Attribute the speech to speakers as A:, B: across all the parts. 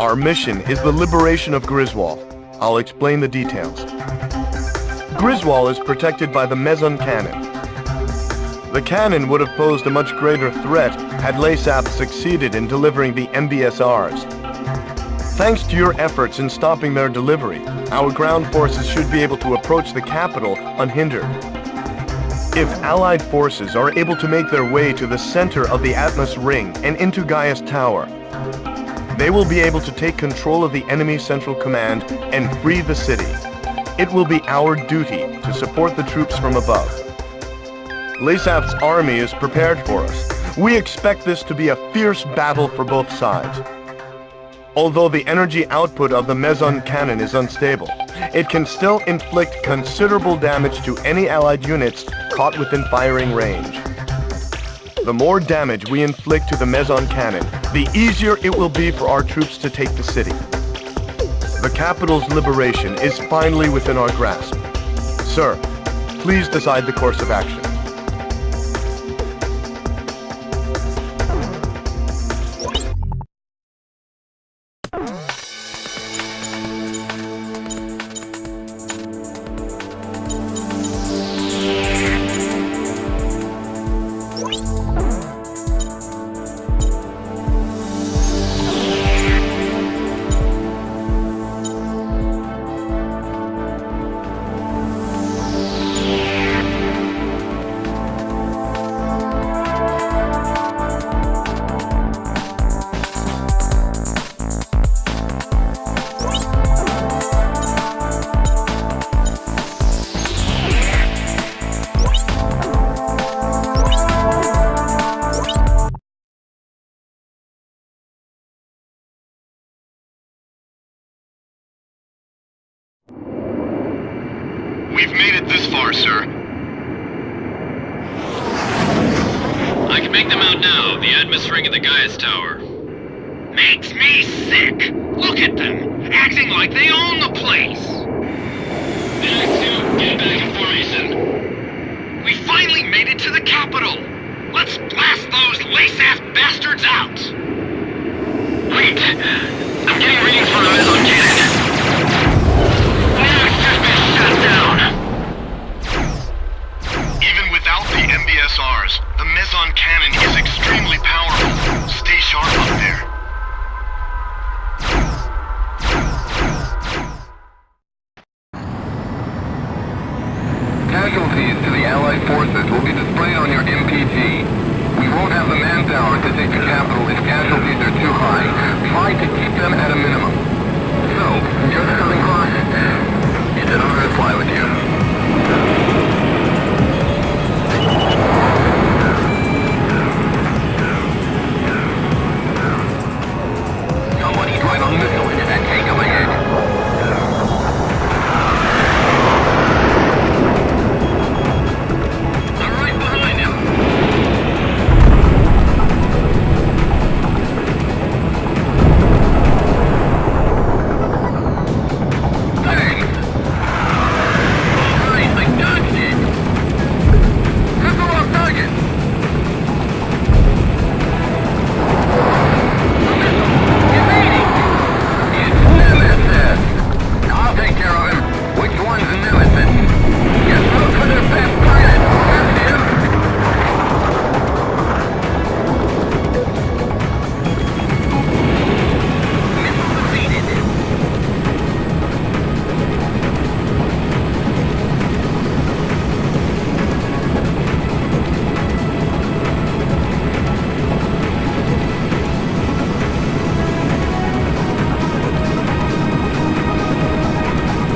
A: Our mission is the liberation of Griswold. I'll explain the details. Griswold is protected by the Meson cannon. The cannon would have posed a much greater threat had LASAP succeeded in delivering the MBSRs. Thanks to your efforts in stopping their delivery, our ground forces should be able to approach the capital unhindered. If Allied forces are able to make their way to the center of the Atmos Ring and into Gaia's Tower, they will be able to take control of the enemy central command and free the city. It will be our duty to support the troops from above. LASAP's army is prepared for us. We expect this to be a fierce battle for both sides. Although the energy output of the Meson cannon is unstable, it can still inflict considerable damage to any Allied units caught within firing range. The more damage we inflict to the Meson cannon, the easier it will be for our troops to take the city. The capital's liberation is finally within our grasp. Sir, please decide the course of action.
B: We've made it this far, sir. I can make them out now. The Atmos Ring and the Gaia's Tower. Makes me sick! Look at them! Acting like they own the place! Act 2, get back in formation. We finally made it to the capital! Let's blast those LASAF bastards out! Wait! I'm getting readings from the Meson cannon. Even without the MBSRs, the Meson cannon is extremely powerful. Stay sharp up there.
C: Casualties to the Allied forces will be displayed on your MPG. We won't have the manpower to take the capital if casualties are too high. Try to keep them at a minimum. So, you're coming across? It's an honor to fly with you. Somebody drive a missile into that tank up ahead. I'm right behind him. Hey! Nice, I dodged it! Missile off target! I'll take care of him. Which one's the nemesis? Just look for the best pilot. That's him. Missile defeated.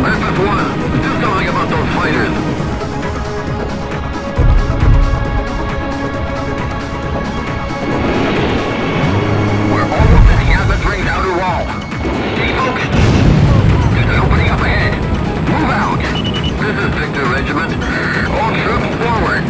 C: SS-1, do something about those fighters. We're almost at the Atmos Ring's outer wall. Stay focused. There's an opening up ahead. Move out. This is Victor Regiment. All troops forward.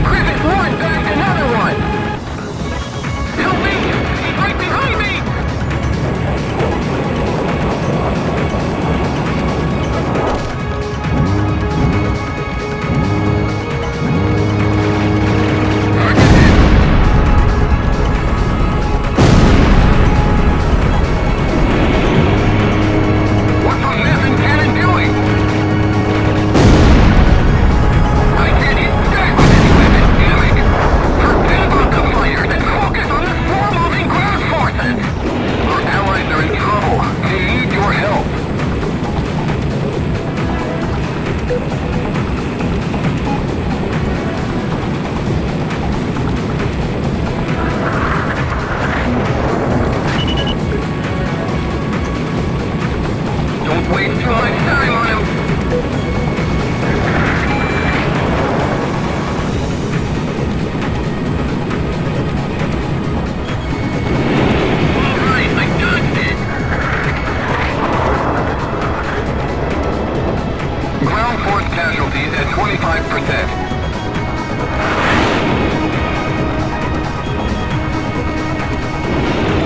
C: Cricket, one back, another one! Help me! He's right behind me! Ground force casualties at 25%.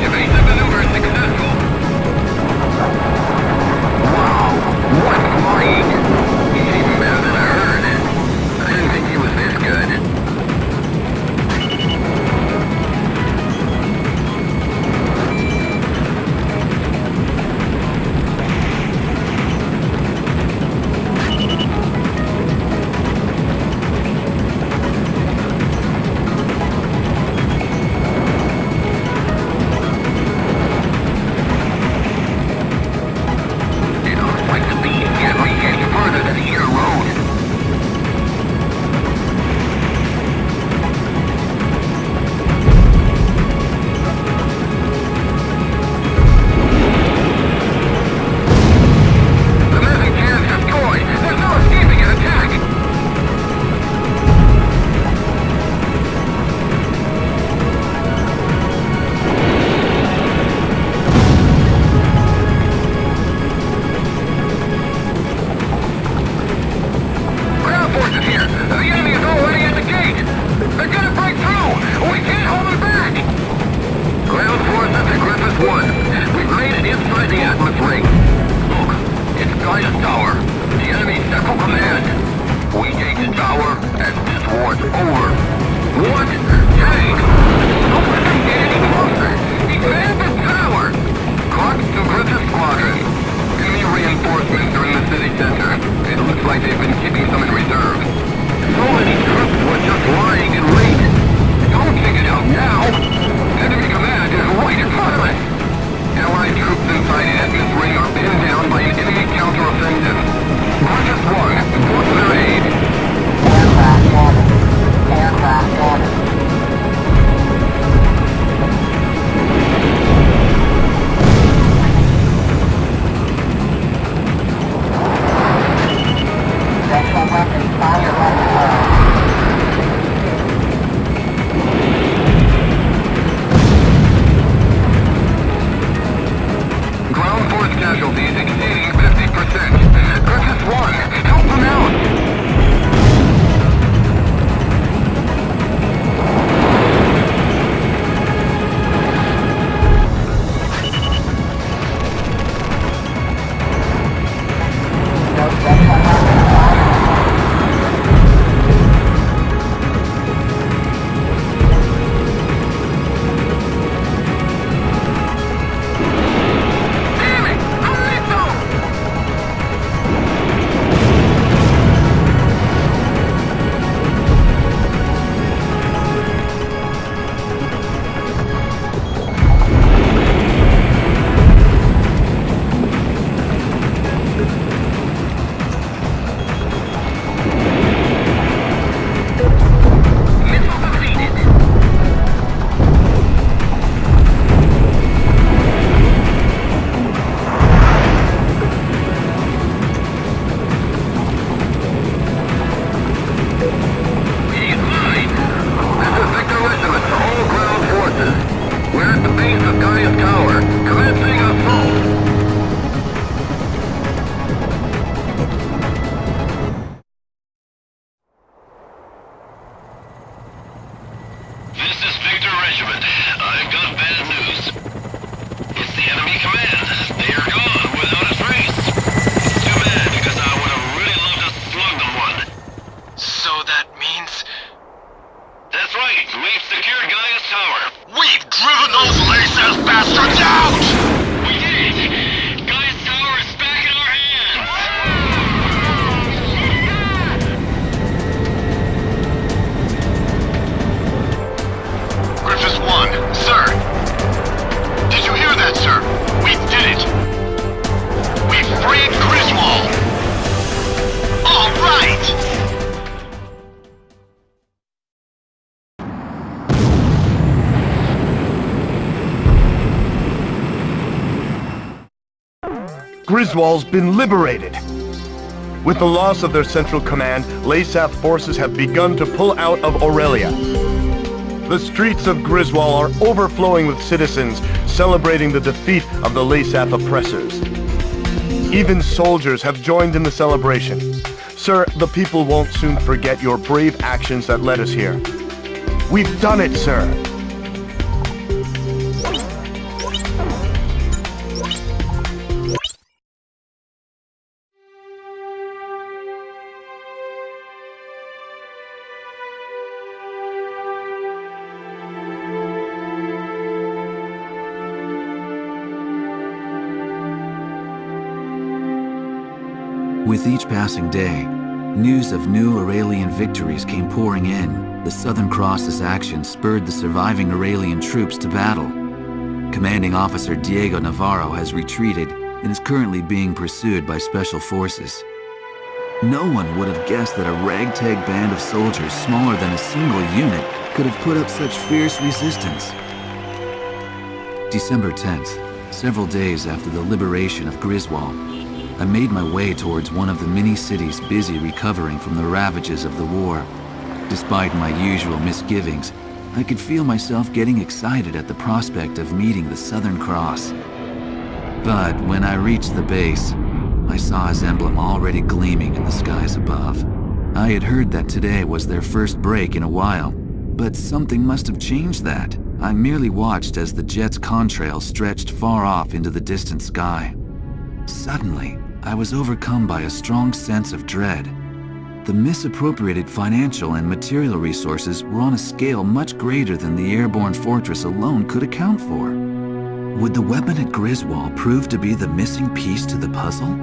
C: Evasive maneuver successful. Wow, what flying! He's even better than I heard. I didn't think he was this good.
A: Griswold's been liberated. With the loss of their central command, Lasath forces have begun to pull out of Aurelia. The streets of Griswold are overflowing with citizens celebrating the defeat of the Lasath oppressors. Even soldiers have joined in the celebration. Sir, the people won't soon forget your brave actions that led us here. We've done it, sir.
D: With each passing day, news of new Aurelian victories came pouring in. The Southern Cross's actions spurred the surviving Aurelian troops to battle. Commanding Officer Diego Navarro has retreated and is currently being pursued by Special Forces. No one would have guessed that a ragtag band of soldiers smaller than a single unit could have put up such fierce resistance. December 10th, several days after the liberation of Griswold, I made my way towards one of the many cities busy recovering from the ravages of the war. Despite my usual misgivings, I could feel myself getting excited at the prospect of meeting the Southern Cross. But when I reached the base, I saw his emblem already gleaming in the skies above. I had heard that today was their first break in a while, but something must have changed that. I merely watched as the jet's contrail stretched far off into the distant sky. Suddenly, I was overcome by a strong sense of dread. The misappropriated financial and material resources were on a scale much greater than the airborne fortress alone could account for. Would the weapon at Griswold prove to be the missing piece to the puzzle?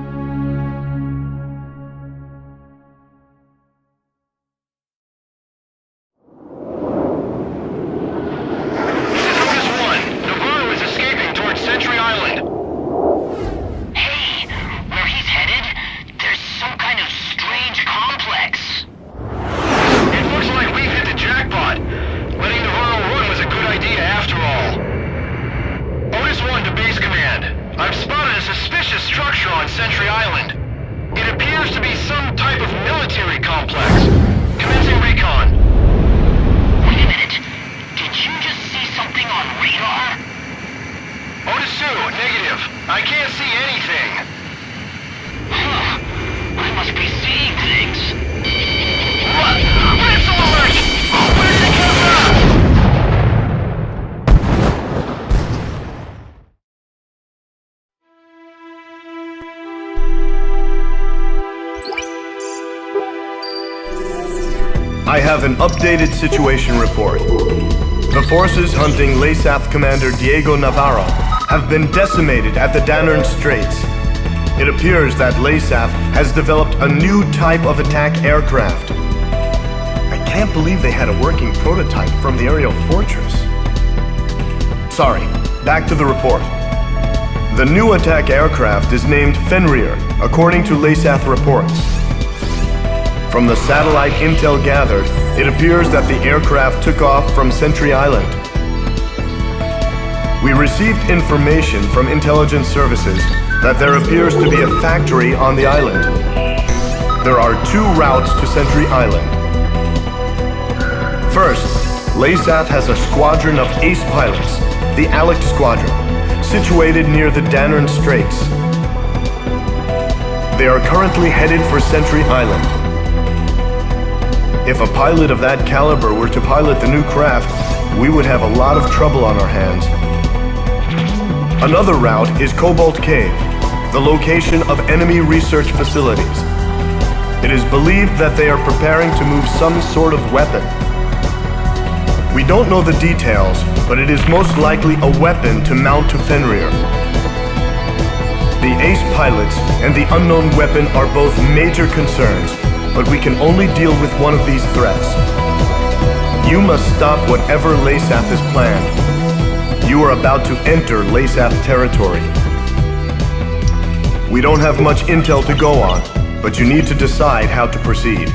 A: I have an updated situation report. The forces hunting Lesath Commander Diego Navarro have been decimated at the Danern Straits. It appears that Lesath has developed a new type of attack aircraft. I can't believe they had a working prototype from the aerial fortress. Sorry, back to the report. The new attack aircraft is named Fenrir, according to Lesath reports. From the satellite intel gathered, it appears that the aircraft took off from Sentry Island. We received information from intelligence services that there appears to be a factory on the island. There are two routes to Sentry Island. First, Lesath has a squadron of ace pilots, the Alec Squadron, situated near the Danern Straits. They are currently headed for Sentry Island. If a pilot of that caliber were to pilot the new craft, we would have a lot of trouble on our hands. Another route is Cobalt Cave, the location of enemy research facilities. It is believed that they are preparing to move some sort of weapon. We don't know the details, but it is most likely a weapon to mount to Fenrir. The ace pilots and the unknown weapon are both major concerns, but we can only deal with one of these threats. You must stop whatever Lesath has planned. You are about to enter Lesath territory. We don't have much intel to go on, but you need to decide how to proceed.